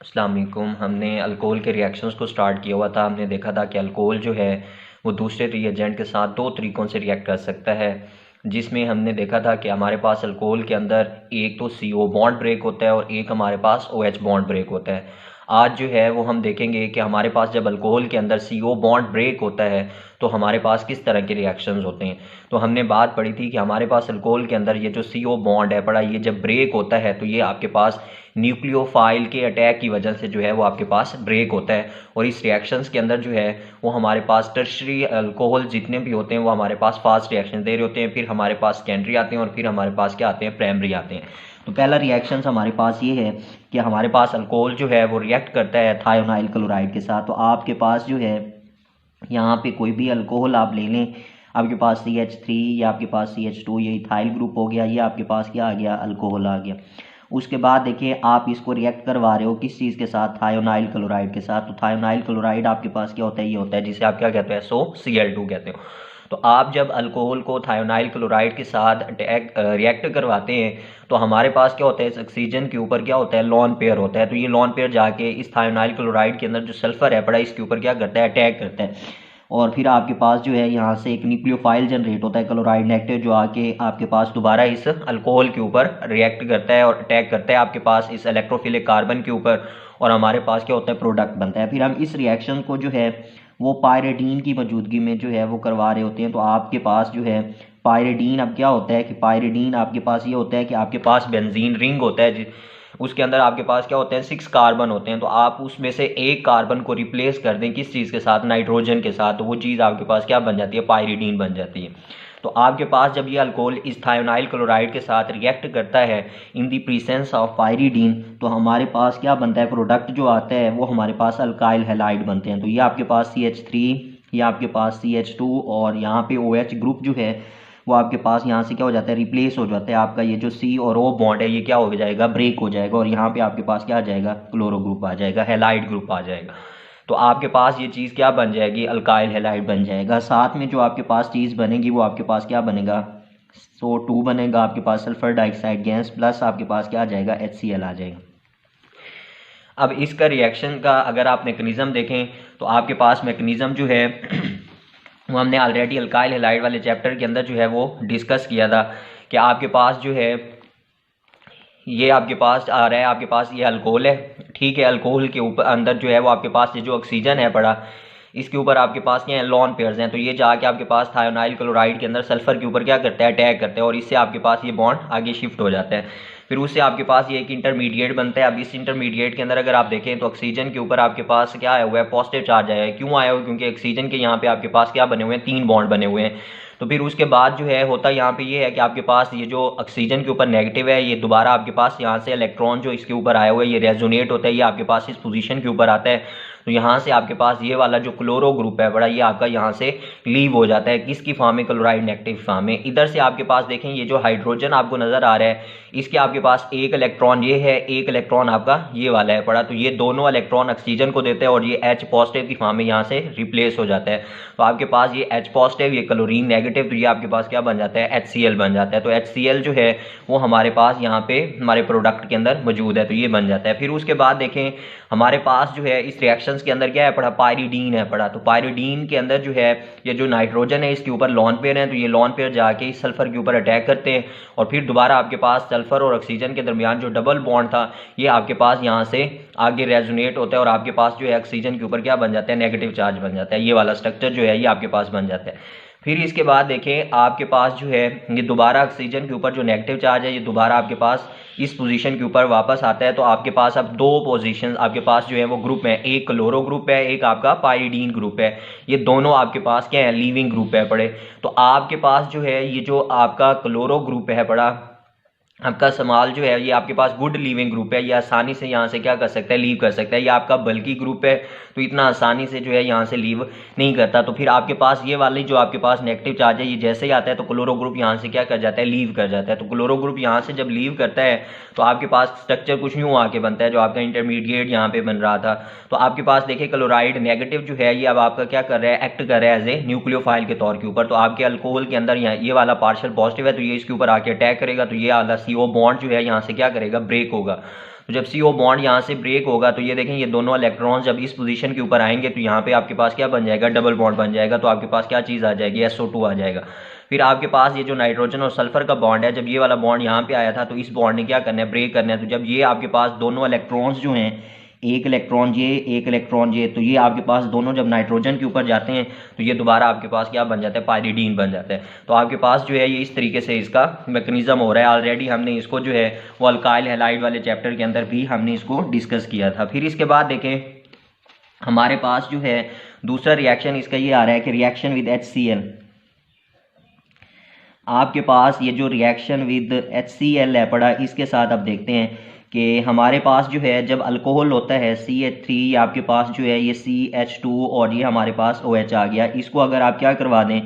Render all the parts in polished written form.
अस्सलाम वालेकुम। हमने अल्कोहल के रिएक्शंस को स्टार्ट किया हुआ था। हमने देखा था कि अल्कोहल जो है वो दूसरे रिएजेंट के साथ दो तरीक़ों से रिएक्ट कर सकता है, जिसमें हमने देखा था कि हमारे पास अल्कोहल के अंदर एक तो CO बॉन्ड ब्रेक होता है और एक हमारे पास OH बॉन्ड ब्रेक होता है। आज जो है वो हम देखेंगे कि हमारे पास जब अल्कोहल के अंदर CO बॉन्ड ब्रेक होता है तो हमारे पास किस तरह के रिएक्शंस होते हैं। तो हमने बात पढ़ी थी कि हमारे पास अल्कोहल के अंदर ये जो CO बॉन्ड है पड़ा, ये जब ब्रेक होता है तो ये आपके पास न्यूक्लियोफाइल के अटैक की वजह से जो है वो आपके पास ब्रेक होता है। और इस रिएक्शंस के अंदर जो है वो हमारे पास टर्शरी अल्कोहल जितने भी होते हैं वो हमारे पास फास्ट रिएक्शन दे रहे होते हैं, फिर हमारे पास सेकेंडरी आते हैं और फिर हमारे पास क्या आते हैं, प्राइमरी आते हैं। तो पहला रिएक्शन हमारे पास ये है कि हमारे पास अल्कोहल जो है वो रिएक्ट करता है थायोनाइल क्लोराइड के साथ। तो आपके पास जो है यहाँ पे कोई भी अल्कोहल आप ले लें, आपके पास CH3 या आपके पास CH2, ये इथाइल ग्रुप हो गया, ये आपके पास क्या आ गया, अल्कोहल आ गया। उसके बाद देखिए आप इसको रिएक्ट करवा रहे हो किस चीज़ के साथ, थायोनाइल क्लोराइड के साथ। तो थायोनाइल क्लोराइड आपके पास क्या होता है, ये होता है जिसे आप क्या कहते हैं, SOCl2 कहते हो। तो आप जब अल्कोहल को थायोनाइल क्लोराइड के साथ रिएक्ट करवाते हैं तो हमारे पास क्या होता है, इस ऑक्सीजन के ऊपर क्या होता है, लॉन पेयर होता है। तो ये लॉन पेयर जाके इस थायोनाइल क्लोराइड के अंदर जो सल्फर है पड़ा, इसके ऊपर क्या करता है, अटैक करता है। और फिर आपके पास जो है यहाँ से एक न्यूक्लियोफाइल जनरेट होता है क्लोराइड नेगेटिव, जो आके आपके पास दोबारा इस अल्कोहल के ऊपर रिएक्ट करता है और अटैक करता है आपके पास इस इलेक्ट्रोफिलिक कार्बन के ऊपर, और हमारे पास क्या होता है, प्रोडक्ट बनता है। फिर हम इस रिएक्शन को जो है वो पायरिडीन की मौजूदगी में जो है वो करवा रहे होते हैं। तो आपके पास जो है पायरिडीन, अब क्या होता है कि पायरिडीन आपके पास ये होता है कि आपके पास बेंजीन रिंग होता है, उसके अंदर आपके पास क्या होते हैं, 6 कार्बन होते हैं। तो आप उसमें से एक कार्बन को रिप्लेस कर दें किस चीज़ के साथ, नाइट्रोजन के साथ, तो वो चीज़ आपके पास क्या बन जाती है, पायरिडीन बन जाती है। तो आपके पास जब ये अल्कोहल इस थायोनाइल क्लोराइड के साथ रिएक्ट करता है इन दी प्रेजेंस ऑफ पायरिडीन, तो हमारे पास क्या बनता है, प्रोडक्ट जो आता है वो हमारे पास अल्काइल हैलाइड बनते हैं। तो ये आपके पास CH3, ये आपके पास CH2 और यहाँ पे OH ग्रुप जो है वो आपके पास यहाँ से क्या हो जाता है, रिप्लेस हो जाता है। आपका ये जो C और O बॉन्ड है ये क्या हो जाएगा, ब्रेक हो जाएगा, और यहाँ पे आपके पास क्या आ जाएगा, क्लोरो ग्रुप आ जाएगा, हैलाइड ग्रुप आ जाएगा। तो आपके पास ये चीज़ क्या बन जाएगी, अल्काइल हैलाइड बन जाएगा। साथ में जो आपके पास चीज़ बनेगी वो आपके पास क्या बनेगा, SO2 बनेगा, आपके पास सल्फर डाइऑक्साइड गैस, प्लस आपके पास क्या आ जाएगा, HCl आ जाएगा। अब इसका रिएक्शन का अगर आप मैकेनिज्म देखें तो आपके पास मैकेनिज्म जो है वो हमने ऑलरेडी अल्काइल हैलाइड वाले चैप्टर के अंदर जो है वो डिस्कस किया था कि आपके पास जो है ये आपके पास आ रहा है, आपके पास ये अल्कोहल है, ठीक है। अल्कोहल के ऊपर अंदर जो है वो आपके पास ये जो ऑक्सीजन है पड़ा, इसके ऊपर आपके पास क्या है, लॉन पेयर्स हैं। तो ये जाके आपके पास थायोनाइल क्लोराइड के अंदर सल्फर के ऊपर क्या करता है, अटैक करता है, और इससे आपके पास ये बॉन्ड आगे शिफ्ट हो जाता है। फिर उससे आपके पास ये एक इंटरमीडिएट बनता है। अब इस इंटरमीडिएट के अंदर अगर आप देखें तो ऑक्सीजन के ऊपर आपके पास क्या आया हुआ है, पॉजिटिव चार्ज आया है। क्यों आया हुआ है, क्योंकि ऑक्सीजन के यहाँ पे आपके पास क्या बने हुए हैं, 3 बॉन्ड बने हुए हैं। तो फिर उसके बाद जो है होता यहाँ पे ये है कि आपके पास ये जो ऑक्सीजन के ऊपर नेगेटिव है, ये दोबारा आपके पास यहाँ से इलेक्ट्रॉन जो इसके ऊपर आया हुआ है ये रेजोनेट होता है, ये आपके पास इस पोजीशन के ऊपर आता है। तो यहाँ से आपके पास ये वाला जो क्लोरो ग्रुप है बड़ा, ये आपका यहाँ से लीव हो जाता है, किसकी फॉर्म में, क्लोराइड नेगेटिव फॉर्म में। इधर से आपके पास देखें ये जो हाइड्रोजन आपको नजर आ रहा है, इसके आपके पास एक इलेक्ट्रॉन ये है, एक इलेक्ट्रॉन आपका ये वाला है पड़ा। तो ये दोनों इलेक्ट्रॉन ऑक्सीजन को देते हैं और ये H पॉजिटिव की फॉर्म में यहाँ से रिप्लेस हो जाता है। तो आपके पास ये H पॉजिटिव, ये क्लोरीन नेगेटिव, तो ये आपके पास क्या बन जाता है, HCl बन जाता है। तो HCl जो है वो हमारे पास यहाँ पे हमारे प्रोडक्ट के अंदर मौजूद है, तो ये बन जाता है। फिर उसके बाद देखें हमारे पास जो है इस रिएक्शंस के अंदर क्या है पड़ा, पायरिडीन है पड़ा। तो पायरिडीन के अंदर जो है ये जो नाइट्रोजन है इसके ऊपर लॉन पेयर है, तो ये लॉन पेयर जाके इस सल्फर के ऊपर अटैक करते हैं, और फिर दोबारा आपके पास सल्फर और ऑक्सीजन के दरमियान जो डबल बॉन्ड था ये आपके पास यहाँ से आगे रेजोनेट होता है, और आपके पास जो है ऑक्सीजन के ऊपर क्या बन जाता है, नेगेटिव चार्ज बन जाता है। ये वाला स्ट्रक्चर जो है ये आपके पास बन जाता है। फिर इसके बाद देखें आपके पास जो है ये दोबारा ऑक्सीजन के ऊपर जो नेगेटिव चार्ज है ये दोबारा आपके पास इस पोजीशन के ऊपर वापस आता है। तो आपके पास अब 2 पोजीशन आपके पास जो है वो ग्रुप है, एक क्लोरो ग्रुप है, एक आपका पायरिडीन ग्रुप है। ये दोनों आपके पास क्या है, लीविंग ग्रुप है पड़े। तो आपके पास जो है ये जो आपका क्लोरो ग्रुप है पड़ा, आपका समाल जो है ये आपके पास गुड लीविंग ग्रुप है, ये आसानी से यहाँ से क्या कर सकता है, लीव कर सकता है। ये आपका बल्कि ग्रुप है तो इतना आसानी से जो है यहाँ से लीव नहीं करता। तो फिर आपके पास ये वाली जो आपके पास नेगेटिव चार्ज है ये जैसे ही आता है तो क्लोरो ग्रुप यहाँ से क्या कर जाता है, लीव कर जाता है। तो क्लोरो ग्रुप यहाँ से जब लीव करता है तो आपके पास स्ट्रक्चर कुछ यूँ आके बनता है जो आपका इंटरमीडिएट यहाँ पे बन रहा था। तो आपके पास देखिए क्लोराइड नेगेटिव जो है ये अब आपका क्या कर रहा है, एक्ट कर रहा है एज ए न्यूक्लियोफाइल के तौर के ऊपर। तो आपके अल्कोहल के अंदर ये वाला पार्शियल पॉजिटिव है तो ये इसके ऊपर आके अटैक करेगा, तो ये वाला CO बॉन्ड जो है यहाँ से क्या करेगा, ब्रेक होगा। तो जब CO बॉन्ड यहाँ से ब्रेक होगा तो ये देखें ये दोनों इलेक्ट्रॉन जब इस पोजीशन के ऊपर आएंगे तो यहाँ पे आपके पास क्या बन जाएगा, डबल बॉन्ड बन जाएगा। तो आपके पास क्या चीज़ आ जाएगी, SO2 आ जाएगा। फिर आपके पास ये जो नाइट्रोजन और सल्फर का बॉन्ड है, जब ये वाला बॉन्ड यहाँ पे आया था तो इस बॉन्ड ने क्या करना है, ब्रेक करना है। तो जब ये आपके पास दोनों इलेक्ट्रॉन्स जो हैं, एक इलेक्ट्रॉन ये, एक इलेक्ट्रॉन ये, तो ये आपके पास दोनों जब नाइट्रोजन के ऊपर जाते हैं तो ये दोबारा आपके पास क्या बन जाता है, पायरीडीन बन जाता है। तो आपके पास जो है ये इस तरीके से इसका मैकेनिज्म हो रहा है। ऑलरेडी हमने इसको जो है वो अल्काइल हैलाइड वाले चैप्टर के अंदर भी हमने इसको डिस्कस किया था। फिर इसके बाद देखें हमारे पास जो है दूसरा रिएक्शन इसका ये आ रहा है कि रिएक्शन विद HCl। आपके पास ये जो रिएक्शन विद HCl है पड़ा, इसके साथ अब देखते हैं कि हमारे पास जो है जब अल्कोहल होता है CH3, या आपके पास जो है ये CH2 और ये हमारे पास OH आ गया, इसको अगर आप क्या करवा दें,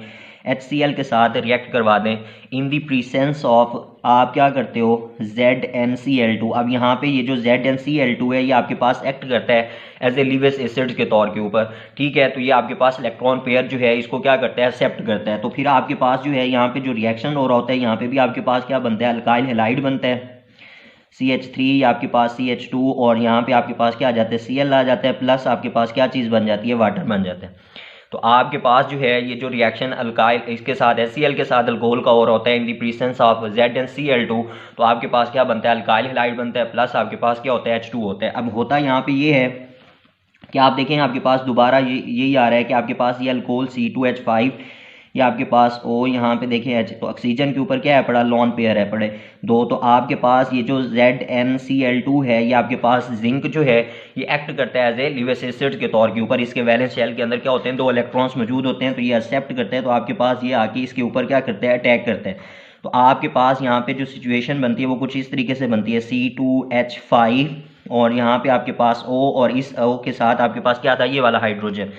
HCl के साथ रिएक्ट करवा दें इन दी प्रीसेंस ऑफ, आप क्या करते हो, ZnCl2। अब यहाँ पे ये जो ZnCl2 है ये आपके पास एक्ट करता है एज ए लिविस एसिड के तौर के ऊपर, ठीक है। तो ये आपके पास इलेक्ट्रॉन पेयर जो है इसको क्या करता है, एक्सेप्ट करता है। तो फिर आपके पास जो है यहाँ पे जो रिएक्शन हो रहा होता है, यहाँ पे भी आपके पास क्या बनता है, अल्काइल हैलाइड बनता है CH3, या आपके पास CH2, और यहाँ पे आपके पास क्या आ जाता है, Cl आ जाता है, प्लस आपके पास क्या चीज़ बन जाती है, वाटर बन जाता है। तो आपके पास जो है ये जो रिएक्शन अल्काइल इसके साथ HCl के साथ अल्कोहल का और होता है इन दी प्रेजेंस ऑफ ZnCl2, तो आपके पास क्या बनता है, अल्काइल हैलाइड बनता है, प्लस आपके पास क्या होता है, H2 होता है। अब होता यहाँ पे ये है कि आप देखें आपके पास दोबारा यही आ रहा है कि आपके पास ये अल्कोहल C2H5, या आपके पास O, यहाँ पे देखें H, तो ऑक्सीजन के ऊपर क्या है पड़ा, लॉन पेयर है पड़े दो। तो आपके पास ये जो ZnCl2 है ये आपके पास जिंक जो है ये एक्ट करता है एज ए लिविस एसिड के तौर के ऊपर। इसके वैलेंस शेल के अंदर क्या होते हैं, दो इलेक्ट्रॉन्स मौजूद होते हैं, तो ये एक्सेप्ट करते हैं। तो आपके पास ये आके इसके ऊपर क्या करते हैं, अटैक करते हैं। तो आपके पास यहाँ पे जो सिचुएशन बनती है वो कुछ इस तरीके से बनती है, C2H5 और यहाँ पे आपके पास O, और इस O के साथ आपके पास क्या था, ये वाला हाइड्रोजन।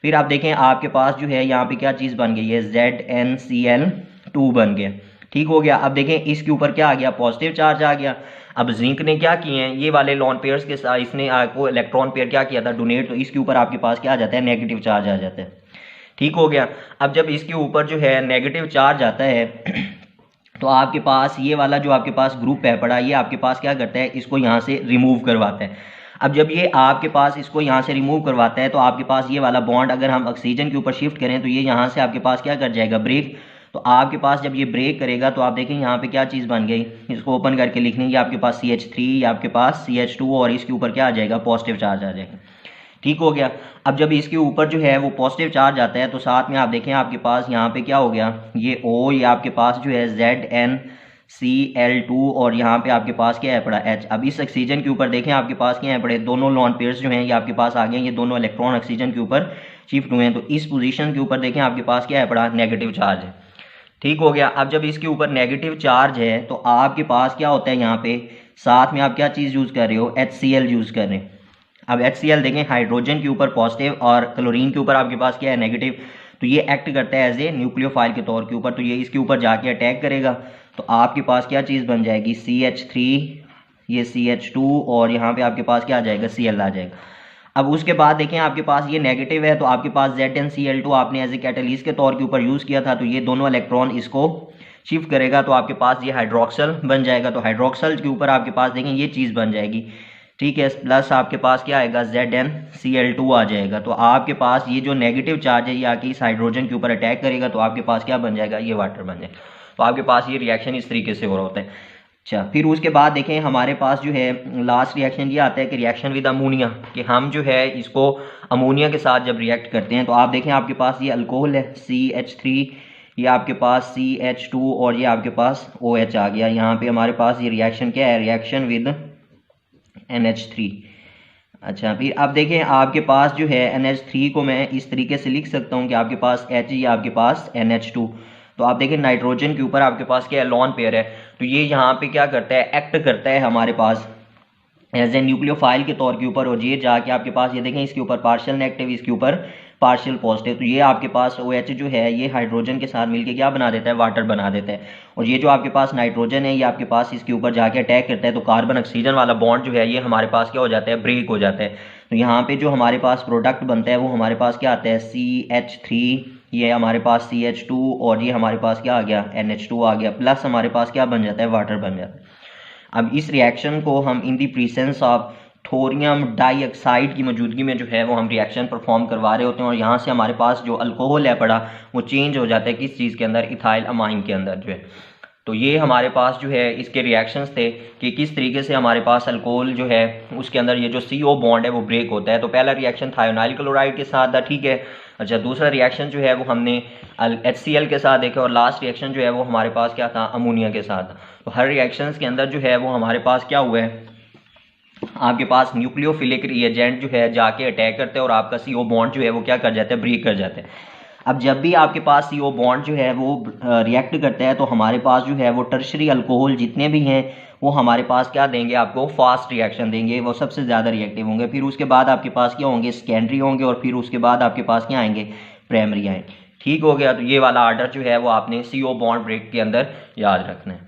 फिर आप देखें आपके पास जो है यहाँ पे क्या चीज़ बन गई है, ZnCl2 बन गया, ठीक हो गया। अब देखें इसके ऊपर क्या आ गया, पॉजिटिव चार्ज आ गया। अब जिंक ने क्या किए हैं, ये वाले लॉन पेयर्स के साथ इसने आपको इलेक्ट्रॉन पेयर क्या किया था, डोनेट, तो इसके ऊपर आपके पास क्या आ जाता है, नेगेटिव चार्ज आ जाता है, ठीक हो गया। अब जब इसके ऊपर जो है नेगेटिव चार्ज आता है तो आपके पास ये वाला जो आपके पास ग्रुप है पड़ा, ये आपके पास क्या करता है, इसको यहाँ से रिमूव करवाता है। अब जब ये आपके पास इसको यहाँ से रिमूव करवाता है तो आपके पास ये वाला बॉन्ड अगर हम ऑक्सीजन के ऊपर शिफ्ट करें तो ये यहाँ से आपके पास क्या कर जाएगा, ब्रेक। तो आपके पास जब ये ब्रेक करेगा तो आप देखें यहाँ पे क्या चीज़ बन गई, इसको ओपन करके लिख लेंगे, आपके पास CH3 या आपके पास CH2 और इसके ऊपर क्या आ जाएगा, पॉजिटिव चार्ज आ जाएगा, ठीक हो गया। अब जब इसके ऊपर जो है वो पॉजिटिव चार्ज आता है तो साथ में आप देखें आपके पास यहाँ पे क्या हो गया, ये O, ये आपके पास जो है ZnCl2 और यहाँ पे आपके पास क्या है पड़ा, H। अब इस ऑक्सीजन के ऊपर देखें आपके पास क्या है पड़े, दोनों लॉन पेयर्स जो हैं ये आपके पास आ गए, ये दोनों इलेक्ट्रॉन ऑक्सीजन के ऊपर शिफ्ट हुए हैं। तो इस पोजीशन के ऊपर देखें आपके पास क्या है पड़ा, नेगेटिव चार्ज है, ठीक हो गया। अब जब इसके ऊपर नेगेटिव चार्ज है तो आपके पास क्या होता है, यहाँ पे साथ में आप क्या चीज़ यूज़ कर रहे हो, HCl यूज़ कर रहे हैं। अब HCl देखें हाइड्रोजन के ऊपर पॉजिटिव और क्लोरीन के ऊपर आपके पास क्या है, नेगेटिव। तो ये एक्ट करता है एज ए न्यूक्लियोफाइल के तौर के ऊपर, तो ये इसके ऊपर जाके अटैक करेगा। तो आपके पास क्या चीज़ बन जाएगी, CH3, ये CH2 और यहाँ पे आपके पास क्या आ जाएगा, Cl आ जाएगा। अब उसके बाद देखें आपके पास ये नेगेटिव है तो आपके पास ZnCl2 आपने एज ए कैटलिस्ट के तौर के ऊपर यूज़ किया था, तो ये दोनों इलेक्ट्रॉन इसको शिफ्ट करेगा तो आपके पास ये हाइड्रोक्सल बन जाएगा। तो हाइड्रोक्सल के ऊपर आपके पास देखें ये चीज़ बन जाएगी, ठीक है, प्लस आपके पास क्या आएगा, ZnCl2 आ जाएगा। तो आपके पास ये जो नेगेटिव चार्ज है ये आके इस हाइड्रोजन के ऊपर अटैक करेगा तो आपके पास क्या बन जाएगा, ये वाटर बन जाएगा। तो आपके पास ये रिएक्शन इस तरीके से हो रहा होता है। अच्छा, फिर उसके बाद देखें हमारे पास जो है लास्ट रिएक्शन ये आता है कि रिएक्शन विद अमोनिया, कि हम जो है इसको अमोनिया के साथ जब रिएक्ट करते हैं तो आप देखें आपके पास ये अल्कोहल है CH3, ये आपके पास CH2 और ये आपके पास OH आ गया। यहाँ पे हमारे पास ये रिएक्शन क्या है, रिएक्शन विद NH3। अच्छा, फिर अब देखें आपके पास जो है NH3 को मैं इस तरीके से लिख सकता हूँ कि आपके पास H या आपके पास NH2। तो आप देखें नाइट्रोजन के ऊपर आपके पास क्या है, लॉन पेयर है, तो ये यहाँ पे क्या करता है, एक्ट करता है हमारे पास एज ए न्यूक्लियोफाइल के तौर के ऊपर। और ये जाके आपके पास ये देखें इसके ऊपर पार्शियल नेगेटिव, इसके ऊपर पार्शियल पॉजिटिव, तो ये आपके पास OH जो है ये हाइड्रोजन के साथ मिलके क्या बना देता है, वाटर बना देता है। और ये जो आपके पास नाइट्रोजन है ये आपके पास इसके ऊपर जाके अटैक करता है, तो कार्बन ऑक्सीजन वाला बॉन्ड जो है ये हमारे पास क्या हो जाता है, ब्रेक हो जाता है। तो यहाँ पे जो हमारे पास प्रोडक्ट बनता है वो हमारे पास क्या आता है, CH3, ये हमारे पास CH2 और ये हमारे पास क्या आ गया, NH2 आ गया, प्लस हमारे पास क्या बन जाता है, वाटर बन जाता है। अब इस रिएक्शन को हम in the presence of thorium dioxide की मौजूदगी में जो है वो हम रिएक्शन परफॉर्म करवा रहे होते हैं, और यहाँ से हमारे पास जो अल्कोहल है पड़ा वो चेंज हो जाता है किस चीज़ के अंदर, इथाइल अमाइन के अंदर जो है। तो ये हमारे पास जो है इसके रिएक्शंस थे कि किस तरीके से हमारे पास अल्कोहल जो है उसके अंदर ये जो CO बॉन्ड है वो ब्रेक होता है। तो पहला रिएक्शन थायोनाइल क्लोराइड के साथ था, ठीक है। अच्छा, दूसरा रिएक्शन जो है वो हमने HCl के साथ देखा, और लास्ट रिएक्शन जो है वो हमारे पास क्या था, अमोनिया के साथ। तो हर रिएक्शंस के अंदर जो है वो हमारे पास क्या हुआ है, आपके पास न्यूक्लियोफिलिक रिएजेंट जो है जाके अटैक करते हैं और आपका CO बॉन्ड जो है वो क्या कर जाता है, ब्रेक कर जाता है। अब जब भी आपके पास CO बॉन्ड जो है वो रिएक्ट करता है तो हमारे पास जो है वो टर्शरी अल्कोहल जितने भी हैं वो हमारे पास क्या देंगे, आपको फास्ट रिएक्शन देंगे, वो सबसे ज़्यादा रिएक्टिव होंगे। फिर उसके बाद आपके पास क्या होंगे, सेकेंडरी होंगे, और फिर उसके बाद आपके पास क्या आएंगे, प्राइमरी आएंगे। ठीक हो गया। तो ये वाला आर्डर जो है वो आपने CO बॉन्ड ब्रेक के अंदर याद रखना है।